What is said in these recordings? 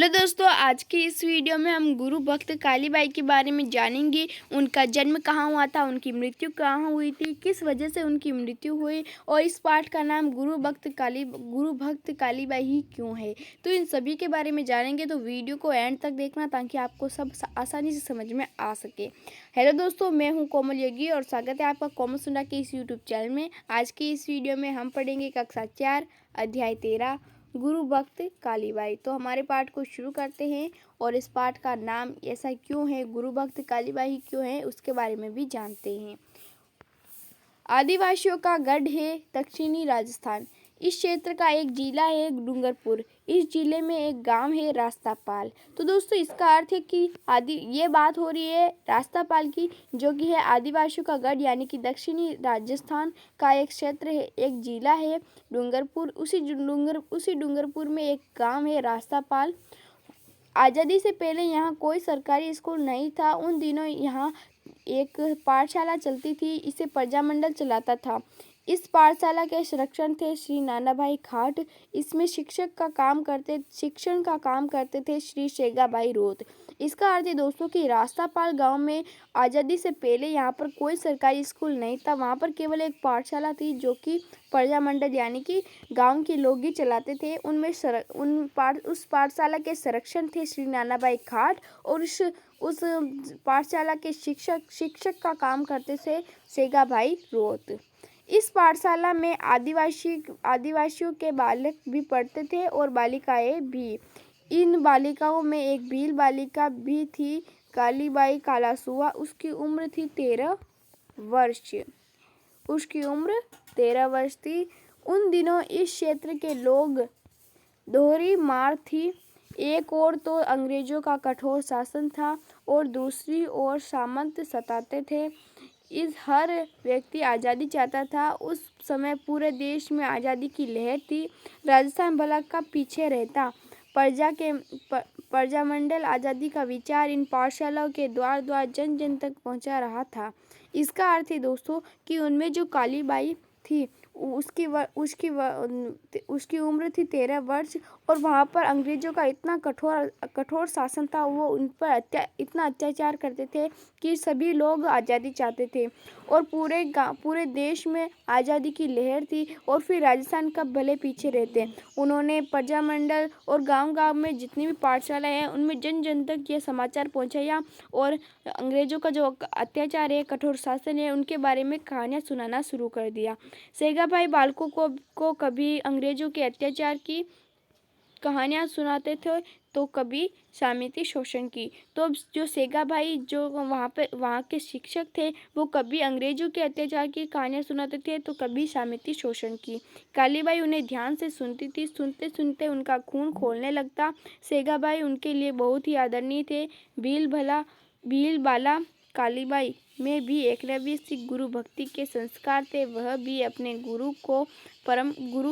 Hello दोस्तों, आज की इस वीडियो में हम गुरु भक्त कालीबाई के बारे में जानेंगे। उनका जन्म कहाँ हुआ था, उनकी मृत्यु कहाँ हुई थी, किस वजह से उनकी मृत्यु हुई और इस पाठ का नाम गुरु भक्त कालीबाई ही क्यों है। तो इन सभी के बारे में जानेंगे, तो वीडियो को एंड तक देखना ताकि आपको सब आसानी से समझ में आ सके। हेलो दोस्तों, मैं हूँ कोमल योगी और स्वागत है आपका कोमल सुंडा के इस यूट्यूब चैनल में। आज की इस वीडियो में हम पढ़ेंगे कक्षा 4 अध्याय 13 गुरु भक्त कालीबाई। तो हमारे पाठ को शुरू करते हैं और इस पाठ का नाम ऐसा क्यों है, गुरु भक्त कालीबाई क्यों है, उसके बारे में भी जानते हैं। आदिवासियों का गढ़ है दक्षिणी राजस्थान। इस क्षेत्र का एक जिला है डूंगरपुर। इस जिले में एक गांव है रास्तापाल। तो दोस्तों, इसका अर्थ है कि ये बात हो रही है रास्तापाल की, जो कि है आदिवासियों का गढ़ यानी कि दक्षिणी राजस्थान का एक क्षेत्र है, एक जिला है डूंगरपुर। उसी डूंगरपुर में एक गांव है रास्तापाल। आज़ादी से पहले यहाँ कोई सरकारी स्कूल नहीं था। उन दिनों यहाँ एक पाठशाला चलती थी, इसे प्रजामंडल चलाता था। इस पाठशाला के संरक्षण थे श्री नानाभाई खाट। इसमें शिक्षण का काम करते थे श्री शेगाबाई रोत। इसका अर्थ है दोस्तों कि रास्तापाल गांव में आज़ादी से पहले यहाँ पर कोई सरकारी स्कूल नहीं था। वहाँ पर केवल एक पाठशाला थी जो कि प्रजामंडल यानी कि गांव के लोग ही चलाते थे। उस पाठशाला के संरक्षण थे श्री नानाभाई खाट और उस पाठशाला के शिक्षक का काम करते थे शेगाबाई रोत। इस पाठशाला में आदिवासियों के बालक भी पढ़ते थे और बालिकाएं भी। इन बालिकाओं में एक भील बालिका भी थी, कालीबाई कालासुआ। उसकी उम्र थी 13 वर्ष थी। उन दिनों इस क्षेत्र के लोग दोहरी मार थी। एक ओर तो अंग्रेजों का कठोर शासन था और दूसरी ओर सामंत सताते थे। हर व्यक्ति आज़ादी चाहता था। उस समय पूरे देश में आज़ादी की लहर थी। राजस्थान भला का पीछे रहता। प्रजामंडल आज़ादी का विचार इन पाठशालाओं के द्वार द्वार जन जन तक पहुंचा रहा था। इसका अर्थ है दोस्तों कि उनमें जो कालीबाई थी उसकी उम्र थी 13 वर्ष और वहाँ पर अंग्रेजों का इतना कठोर शासन था। वो उन पर इतना अत्याचार करते थे कि सभी लोग आज़ादी चाहते थे और पूरे देश में आज़ादी की लहर थी। और फिर राजस्थान का भले पीछे रहते। उन्होंने प्रजामंडल और गांव-गांव में जितनी भी पाठशाला है उनमें जन जन तक ये समाचार पहुंचाया और अंग्रेजों का जो अत्याचार है, कठोर शासन है, उनके बारे में कहानियाँ सुनाना शुरू कर दिया। शेगाबाई बालकों को कभी अंग्रेजों के अत्याचार की कहानियाँ सुनाते थे तो कभी सामंती शोषण की। तो जो शेगाबाई जो वहाँ के शिक्षक थे, वो कभी अंग्रेजों के अत्याचार की कहानियाँ सुनाते थे तो कभी सामंती शोषण की। कालीबाई उन्हें ध्यान से सुनती थी। सुनते सुनते उनका खून खौलने लगता। शेगाबाई उनके लिए बहुत ही आदरणीय थे। भील बाला कालीबाई में भी एकलव्य सी गुरु भक्ति के संस्कार थे। वह भी अपने गुरु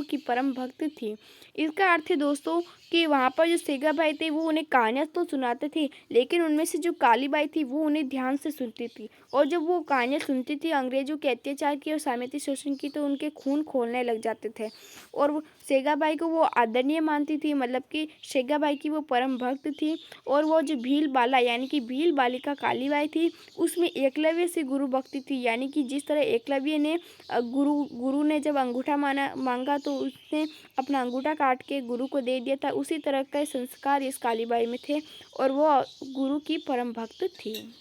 की परम भक्त थी। इसका अर्थ है दोस्तों कि वहाँ पर जो शेगाबाई थे वो उन्हें कहानियाँ तो सुनाते थे, लेकिन उनमें से जो कालीबाई थी वो उन्हें ध्यान से सुनती थी। और जब वो कहानियाँ सुनती थी अंग्रेजों के अत्याचार की और सामंती शोषण की, तो उनके खून खौलने लग जाते थे। और शेगाबाई को वो आदरणीय मानती थी, मतलब कि शेगाबाई की वो परम भक्त थी। और वो जो भील बाला यानी कि भील बालिका कालीबाई थी, उसमें एकलव्य से गुरु भक्ति थी। यानी कि जिस तरह एकलव्य ने गुरु ने जब अंगूठा मांगा तो उसने अपना अंगूठा काट के गुरु को दे दिया था, उसी तरह के संस्कार इस कालीबाई में थे और वो गुरु की परम भक्त थी।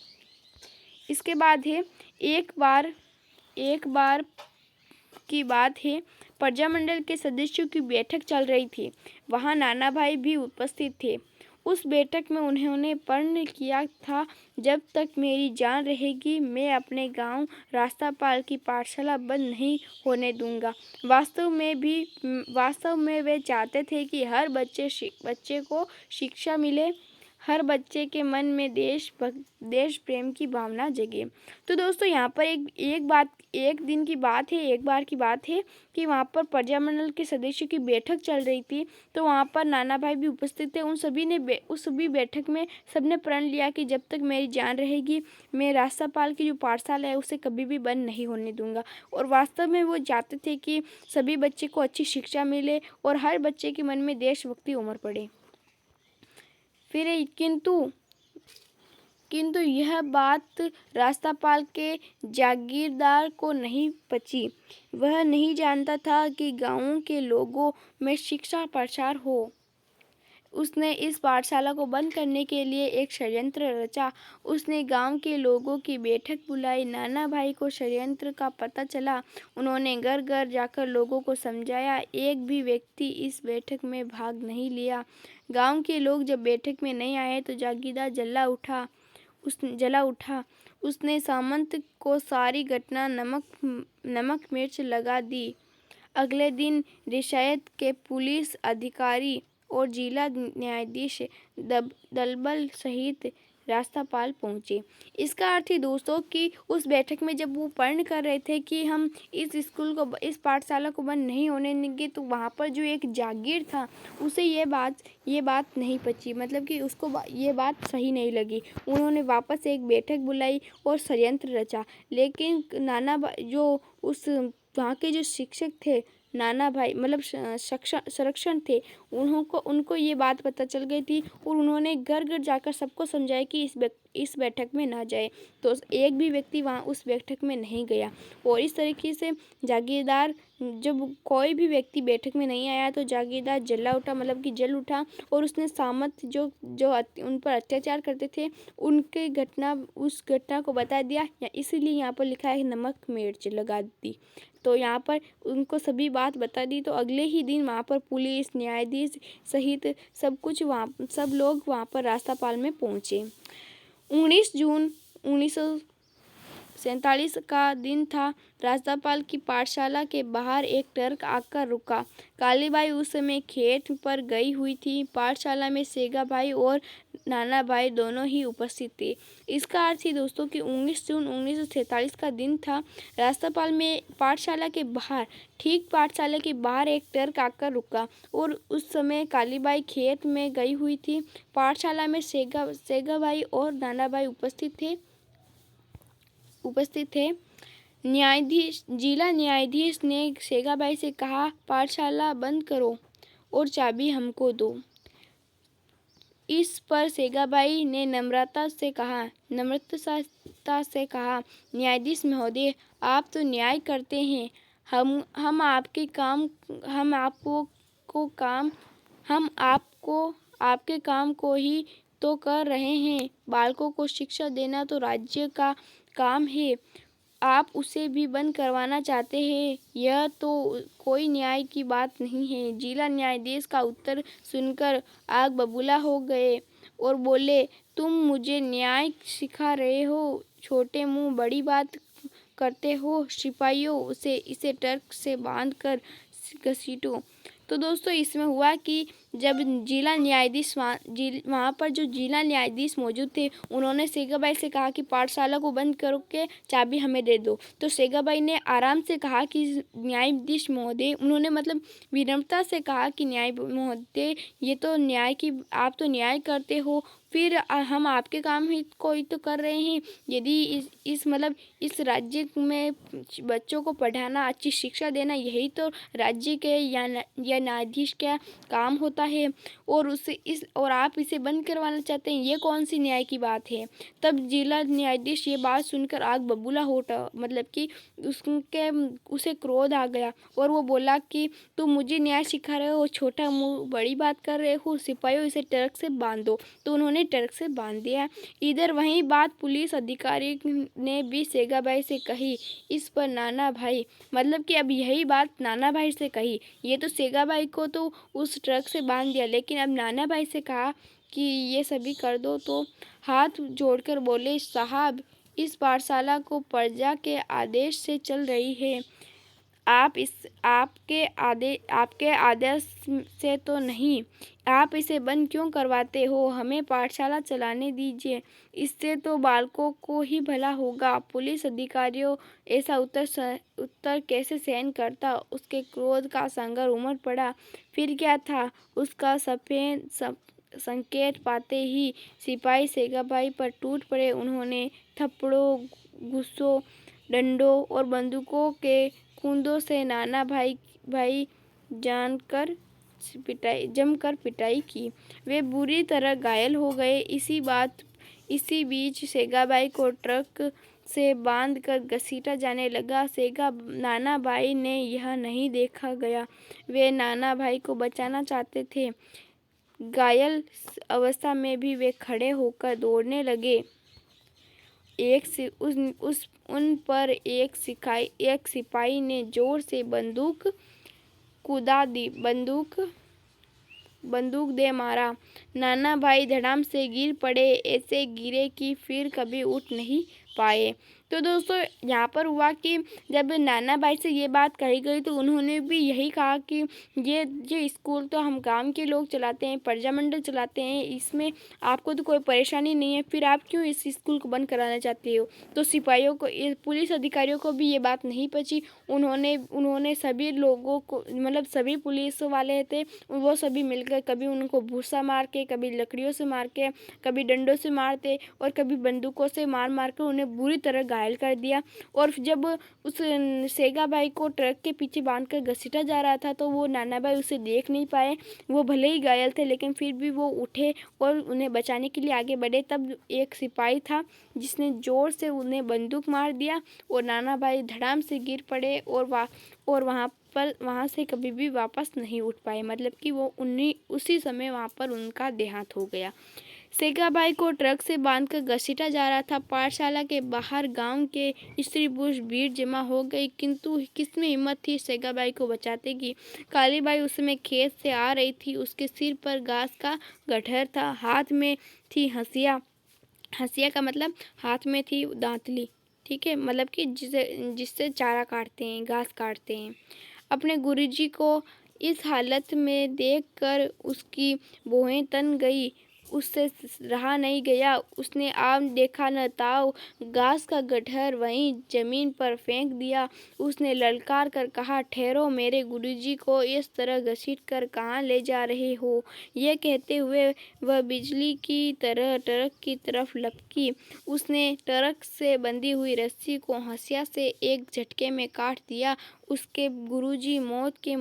इसके बाद है एक बार की बात है, प्रजामंडल के सदस्यों की बैठक चल रही थी। वहाँ नानाभाई भी उपस्थित थे। उस बैठक में उन्होंने प्रण किया था, जब तक मेरी जान रहेगी मैं अपने गांव रास्तापाल की पाठशाला बंद नहीं होने दूंगा। वास्तव में वे चाहते थे कि हर बच्चे को शिक्षा मिले, हर बच्चे के मन में देश प्रेम की भावना जगे। तो दोस्तों, यहाँ पर एक बार की बात है कि वहाँ पर प्रजामंडल के सदस्यों की बैठक चल रही थी। तो वहाँ पर नानाभाई भी उपस्थित थे। उस सभी बैठक में सबने प्रण लिया कि जब तक मेरी जान रहेगी मैं रास्तापाल की जो पाठशाला है उसे कभी भी बंद नहीं होने दूंगा। और वास्तव में वो चाहते थे कि सभी बच्चे को अच्छी शिक्षा मिले और हर बच्चे के मन में देशभक्ति उमड़ पड़े। फिर किंतु यह बात रास्तापाल के जागीरदार को नहीं पची। वह नहीं जानता था कि गाँवों के लोगों में शिक्षा प्रसार हो। उसने इस पाठशाला को बंद करने के लिए एक षड्यंत्र रचा। उसने गांव के लोगों की बैठक बुलाई। नाना भाई को षड्यंत्र का पता चला। उन्होंने घर घर जाकर लोगों को समझाया। एक भी व्यक्ति इस बैठक में भाग नहीं लिया। गांव के लोग जब बैठक में नहीं आए तो जागीरदार जला उठा। उसने सामंत को सारी घटना नमक मिर्च लगा दी। अगले दिन रियासत के पुलिस अधिकारी और जिला न्यायाधीश दलबल सहित रास्तापाल पहुंचे। इसका अर्थ है दोस्तों कि उस बैठक में जब वो प्रण कर रहे थे कि हम इस पाठशाला को बंद नहीं होने देंगे, तो वहाँ पर जो एक जागीर था उसे ये बात नहीं पची, मतलब कि उसको ये बात सही नहीं लगी। उन्होंने वापस एक बैठक बुलाई और षड्यंत्र रचा। लेकिन नाना जो उस वहाँ के जो शिक्षक थे, नाना भाई मतलब संरक्षण थे, उनको ये बात पता चल गई थी और उन्होंने घर घर जाकर सबको समझाया कि इस बैठक में ना जाए। तो एक भी व्यक्ति वहाँ उस बैठक में नहीं गया और इस तरीके से जागीरदार, जब कोई भी व्यक्ति बैठक में नहीं आया तो जागीरदार जल उठा और उसने सामंत जो उन पर अत्याचार करते थे उस घटना को बता दिया। इसीलिए यहाँ पर लिखा है नमक मिर्च लगा दी। तो यहाँ पर उनको सभी बात बता दी। तो अगले ही दिन वहाँ पर पुलिस, न्यायाधीश सहित सब लोग वहाँ पर रास्तापाल में पहुँचे। 19 जून 1947 का दिन था। रास्तापाल की पाठशाला के बाहर एक ट्रक आकर रुका। कालीबाई उस समय खेत पर गई हुई थी। पाठशाला में सेगा भाई और नाना भाई दोनों ही उपस्थित थे। इसका अर्थ है दोस्तों कि 19 जून 1947 का दिन था। रास्तापाल में पाठशाला के बाहर एक ट्रक आकर रुका और उस समय कालीबाई खेत में गई हुई थी। पाठशाला में सेगा भाई और नाना भाई उपस्थित थे। जिला न्यायाधीश ने सेगाबाई से कहा, पाठशाला बंद करो और चाबी हमको दो। इस पर सेगाबाई ने नम्रता से कहा, न्यायाधीश महोदय, आप तो न्याय करते हैं। हम आपके काम को ही तो कर रहे हैं। बालकों को शिक्षा देना तो राज्य का काम है। आप उसे भी बंद करवाना चाहते हैं, यह तो कोई न्याय की बात नहीं है। जिला न्यायाधीश का उत्तर सुनकर आग बबूला हो गए और बोले, तुम मुझे न्याय सिखा रहे हो? छोटे मुंह बड़ी बात करते हो। सिपाहियों, इसे ट्रक से बांध कर घसीटो। तो दोस्तों इसमें हुआ कि जब वहाँ पर जो जिला न्यायाधीश मौजूद थे, उन्होंने सेगाबाई से कहा कि पाठशाला को बंद करो के चाबी हमें दे दो। तो सेगाबाई ने आराम से कहा कि न्यायाधीश महोदय, उन्होंने मतलब विनम्रता से कहा कि न्याय महोदय, ये तो आप तो न्याय करते हो, फिर हम आपके काम ही कोई तो कर रहे हैं। यदि इस राज्य में बच्चों को पढ़ाना, अच्छी शिक्षा देना, यही तो राज्य के या न्यायाधीश का काम होता है और आप इसे बंद करवाना चाहते हैं, ये कौन सी न्याय की बात है। तब जिला न्यायाधीश ये बात सुनकर आग बबूला हो उठा, मतलब कि उसे क्रोध आ गया और वो बोला कि तुम मुझे न्याय सिखा रहे हो, छोटा मुंह बड़ी बात कर रहे हो। सिपाहियों, इसे ट्रक से बांध दो। तो उन्होंने ट्रक से बांध दिया। इधर वही बात पुलिस अधिकारी ने भी सेगाबाई से कही। इस पर नाना भाई, मतलब कि अब यही बात नाना भाई से कही। ये तो सेगाबाई को तो उस ट्रक से बांध दिया, लेकिन अब नाना भाई से कहा कि ये सभी कर दो। तो हाथ जोड़कर बोले, साहब, इस पाठशाला को प्रजा के आदेश से चल रही है। आपके आदेश से तो नहीं। आप इसे बंद क्यों करवाते हो? हमें पाठशाला चलाने दीजिए, इससे तो बालकों को ही भला होगा। पुलिस अधिकारियों ऐसा उत्तर कैसे सहन करता? उसके क्रोध का संगर उमड़ पड़ा। फिर क्या था, उसका संकेत पाते ही सिपाही सेगाबाई पर टूट पड़े। उन्होंने थप्पड़ों, घूंसों, डंडों और बंदूकों के खूंदों से नाना भाई जानकर जमकर पिटाई की। वे बुरी तरह घायल हो गए। इसी बीच सेगाबाई को ट्रक से बांधकर घसीटा जाने लगा। नाना भाई ने यह नहीं देखा गया। वे नाना भाई को बचाना चाहते थे। घायल अवस्था में भी वे खड़े होकर दौड़ने लगे। उन पर एक सिपाही ने जोर से बंदूक कूदा दी। बंदूक दे मारा। नाना भाई धड़ाम से गिर पड़े। ऐसे गिरे कि फिर कभी उठ नहीं पाए। तो दोस्तों यहाँ पर हुआ कि जब नाना भाई से ये बात कही गई तो उन्होंने भी यही कहा कि ये स्कूल तो हम गांव के लोग चलाते हैं, प्रजामंडल चलाते हैं, इसमें आपको तो कोई परेशानी नहीं है, फिर आप क्यों इस स्कूल को बंद कराना चाहते हो। तो सिपाहियों को, पुलिस अधिकारियों को भी ये बात नहीं पची। उन्होंने सभी लोगों को, मतलब सभी पुलिस वाले थे, वो सभी मिलकर कभी उनको भूसा मार के, कभी लकड़ियों से मार के, कभी डंडों से मारते और कभी बंदूकों से मार कर उन्हें बुरी तरह घायल कर दिया। और जब उस सेगाबाई को ट्रक के पीछे बांधकर घसीटा जा रहा था तो वो नाना भाई उसे देख नहीं पाए। वो भले ही घायल थे लेकिन फिर भी वो उठे और उन्हें बचाने के लिए आगे बढ़े। तब एक सिपाही था जिसने जोर से उन्हें बंदूक मार दिया और नाना भाई धड़ाम से गिर पड़े और वहाँ से कभी भी वापस नहीं उठ पाए। मतलब कि वो उसी समय वहाँ पर उनका देहांत हो गया। सेगाबाई को ट्रक से बांधकर घसीटा जा रहा था। पाठशाला के बाहर गांव के स्त्री पुरुष भीड़ जमा हो गई, किंतु किसमें हिम्मत थी सेगाबाई को बचाने की। कालीबाई उस समय खेत से आ रही थी। उसके सिर पर घास का गठर था। हाथ में थी हंसिया। हंसिया का मतलब हाथ में थी दांतली, ठीक है, मतलब कि जिससे चारा काटते हैं, घास काटते हैं। अपने गुरुजी को इस हालत में देखकर उसकी भौहें तन गई। उससे रहा नहीं गया। उसने आम देखा न ताव घास का गठर वहीं जमीन पर फेंक दिया। उसने ललकार कर कहा, ठहरो, मेरे गुरुजी को इस तरह घसीट कर कहाँ ले जा रहे हो। यह कहते हुए वह बिजली की तरह ट्रक की तरफ लपकी। उसने ट्रक से बंधी हुई रस्सी को हंसिया से एक झटके में काट दिया। उसके गुरुजी मौत के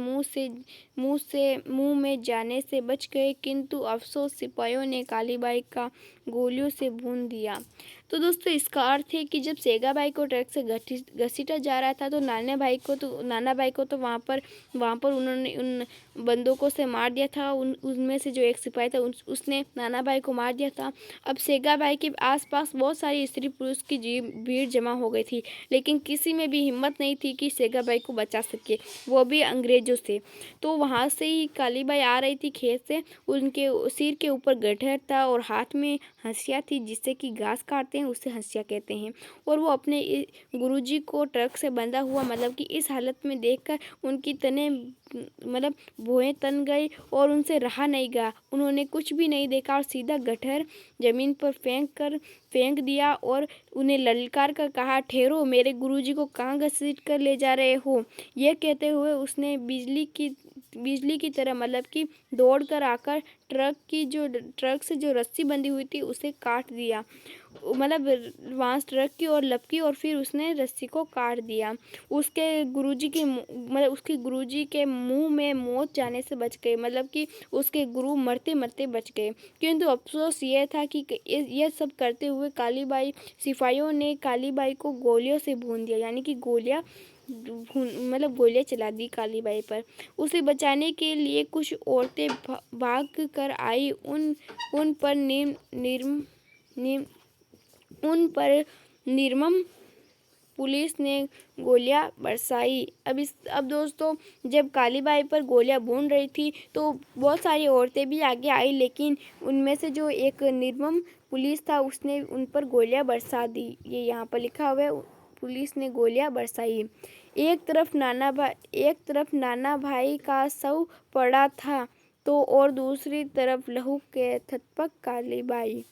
मुंह में जाने से बच गए, किंतु अफसोस सिपाहियों ने कालीबाई का गोलियों से भून दिया। तो दोस्तों इसका अर्थ है कि जब सेगाबाई को ट्रक से घसीटा जा रहा था तो नाना भाई को तो वहाँ पर उन्होंने उन बंदूकों से मार दिया था। उनमें से जो एक सिपाही था उसने नाना भाई को मार दिया था। अब सेगाबाई के आसपास बहुत सारी स्त्री पुरुष की भीड़ जमा हो गई थी, लेकिन किसी में भी हिम्मत नहीं थी कि सेगाबाई को बचा सके, वो भी अंग्रेजों से। तो वहाँ से ही कालीबाई आ रही थी खेत से। उनके सिर के ऊपर गठर था और हाथ में हंसिया थी, जिससे कि घास काटते हैं उसे हंसिया कहते हैं। और वो अपने गुरुजी को ट्रक से बंधा हुआ, मतलब कि इस हालत में देखकर उनकी मतलब भौहें तन गई और उनसे रहा नहीं गया। उन्होंने कुछ भी नहीं देखा और सीधा गठर जमीन पर फेंक दिया और उन्हें ललकार कर कहा, ठहरो, मेरे गुरुजी को कहाँ घसीट कर ले जा रहे हो। यह कहते हुए उसने बिजली की तरह, मतलब कि दौड़ कर आकर ट्रक से जो रस्सी बंधी हुई थी उसे काट दिया। मतलब वहाँ ट्रक की ओर लपकी और फिर उसने रस्सी को काट दिया। उसके गुरुजी के मुंह में मौत जाने से बच गए, मतलब कि उसके गुरु मरते मरते बच गए। किंतु अफसोस ये था कि यह सब करते हुए सिपाहियों ने कालीबाई को गोलियों से भून दिया, यानी कि गोलियां चला दी कालीबाई पर। उसे बचाने के लिए कुछ औरतें भाग कर आई। उन पर निर्मम पुलिस ने गोलियां बरसाई। अब दोस्तों जब कालीबाई पर गोलियां भून रही थी तो बहुत सारी औरतें भी आगे आई, लेकिन उनमें से जो एक निर्मम पुलिस था उसने उन पर गोलियां बरसा दी। ये यहाँ पर लिखा हुआ है, पुलिस ने गोलियां बरसाई। एक तरफ नाना भाई का शव पड़ा था तो और दूसरी तरफ लहू के थकथक कालीबाई।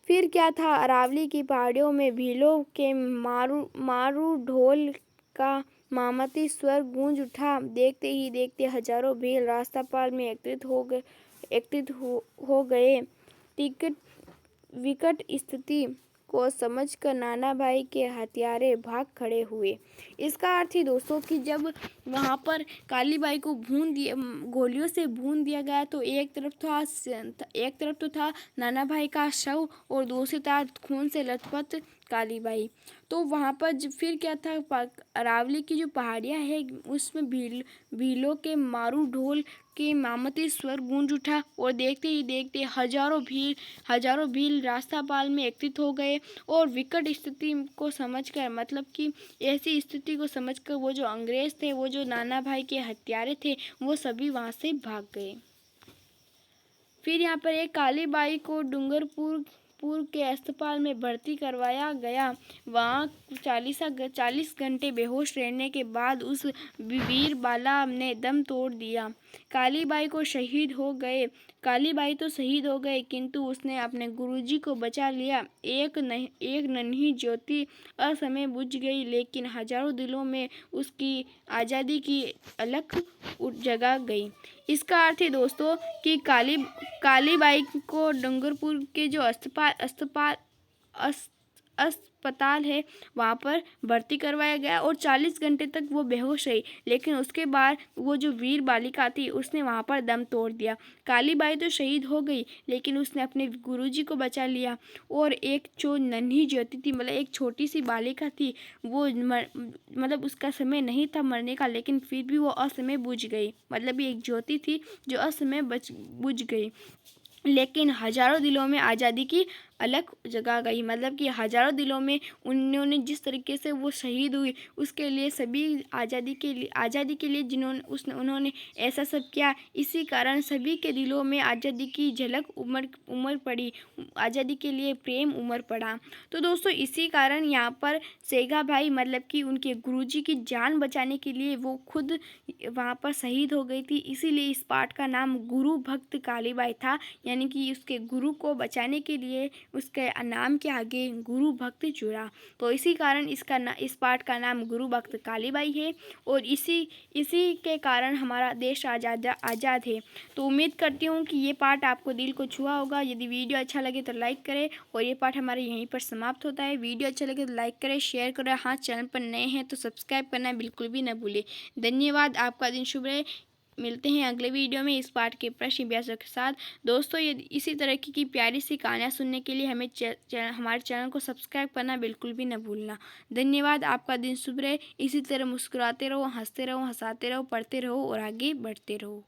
फिर क्या था, अरावली की पहाड़ियों में भीलों के मारू ढोल का मामती स्वर गूंज उठा। देखते ही देखते हजारों भील रास्तापाल में एकत्रित हो गए। विकट स्थिति को समझकर नाना भाई के हत्यारे भाग खड़े हुए। इसका अर्थ ही दोस्तों कि जब वहाँ पर काली बाई को गोलियों से भून दिया गया तो एक तरफ तो था नाना भाई का शव और दूसरी तरफ खून से लथपथ काली बाई। तो वहाँ पर फिर क्या था, अरावली की जो पहाड़ियाँ है उसमें भीलों के मारू ढोल के मामती स्वर गूंज उठा और देखते ही देखते हजारों भील रास्तापाल में एकत्रित हो गए। और विकट स्थिति को समझकर, मतलब कि ऐसी स्थिति को समझकर वो जो अंग्रेज थे, वो जो नाना भाई के हत्यारे थे, वो सभी वहाँ से भाग गए। फिर यहाँ पर एक काली बाई को डूंगरपुर के अस्पताल में भर्ती करवाया गया। वहाँ 40 घंटे बेहोश रहने के बाद उस वीर बाला ने दम तोड़ दिया। काली बाई तो शहीद हो गए, किंतु उसने अपने गुरुजी को बचा लिया। एक नन्ही ज्योति असमय बुझ गई, लेकिन हजारों दिलों में उसकी आज़ादी की अलख जगा गई। इसका अर्थ है दोस्तों कि काली बाई को डूंगरपुर के जो अस्पताल है वहाँ पर भर्ती करवाया गया और 40 घंटे तक वो बेहोश रही। लेकिन उसके बाद वो जो वीर बालिका थी उसने वहाँ पर दम तोड़ दिया। काली बाई तो शहीद हो गई, लेकिन उसने अपने गुरुजी को बचा लिया। और एक जो नन्ही ज्योति थी, मतलब एक छोटी सी बालिका थी, वो मतलब उसका समय नहीं था मरने का, लेकिन फिर भी वो असमय बुझ गई। मतलब ये एक ज्योति थी जो असमय बुझ गई, लेकिन हजारों दिलों में आज़ादी की अलख जगा गई। मतलब कि हजारों दिलों में उन्होंने जिस तरीके से वो शहीद हुई, उसके लिए सभी आज़ादी के लिए उन्होंने ऐसा सब किया, इसी कारण सभी के दिलों में आज़ादी की झलक उमड़ पड़ी, आज़ादी के लिए प्रेम उमड़ पड़ा। तो दोस्तों इसी कारण यहाँ पर सेगा भाई, मतलब कि उनके गुरुजी की जान बचाने के लिए वो खुद वहाँ पर शहीद हो गई थी। इसीलिए इस पाठ का नाम गुरु भक्त कालीबाई था, यानी कि उसके गुरु को बचाने के लिए उसके नाम के आगे गुरु भक्त जुड़ा। तो इसी कारण इस पाठ का नाम गुरु भक्त कालीबाई है और इसी के कारण हमारा देश आज़ाद है। तो उम्मीद करती हूँ कि ये पाठ आपको दिल को छुआ होगा। यदि वीडियो अच्छा लगे तो लाइक करें और ये पाठ हमारे यहीं पर समाप्त होता है। वीडियो अच्छा लगे तो लाइक करें, शेयर करें। हाँ, चैनल पर नए हैं तो सब्सक्राइब करना बिल्कुल भी न भूलें। धन्यवाद, आपका दिन शुभ रहे। मिलते हैं अगले वीडियो में इस पाठ के प्रश्न अभ्यासों के साथ। दोस्तों यदि इसी तरह की प्यारी सी कहानियाँ सुनने के लिए हमारे चैनल को सब्सक्राइब करना बिल्कुल भी न भूलना। धन्यवाद, आपका दिन शुभ रहे। इसी तरह मुस्कुराते रहो, हंसते रहो, हंसाते रहो, पढ़ते रहो और आगे बढ़ते रहो।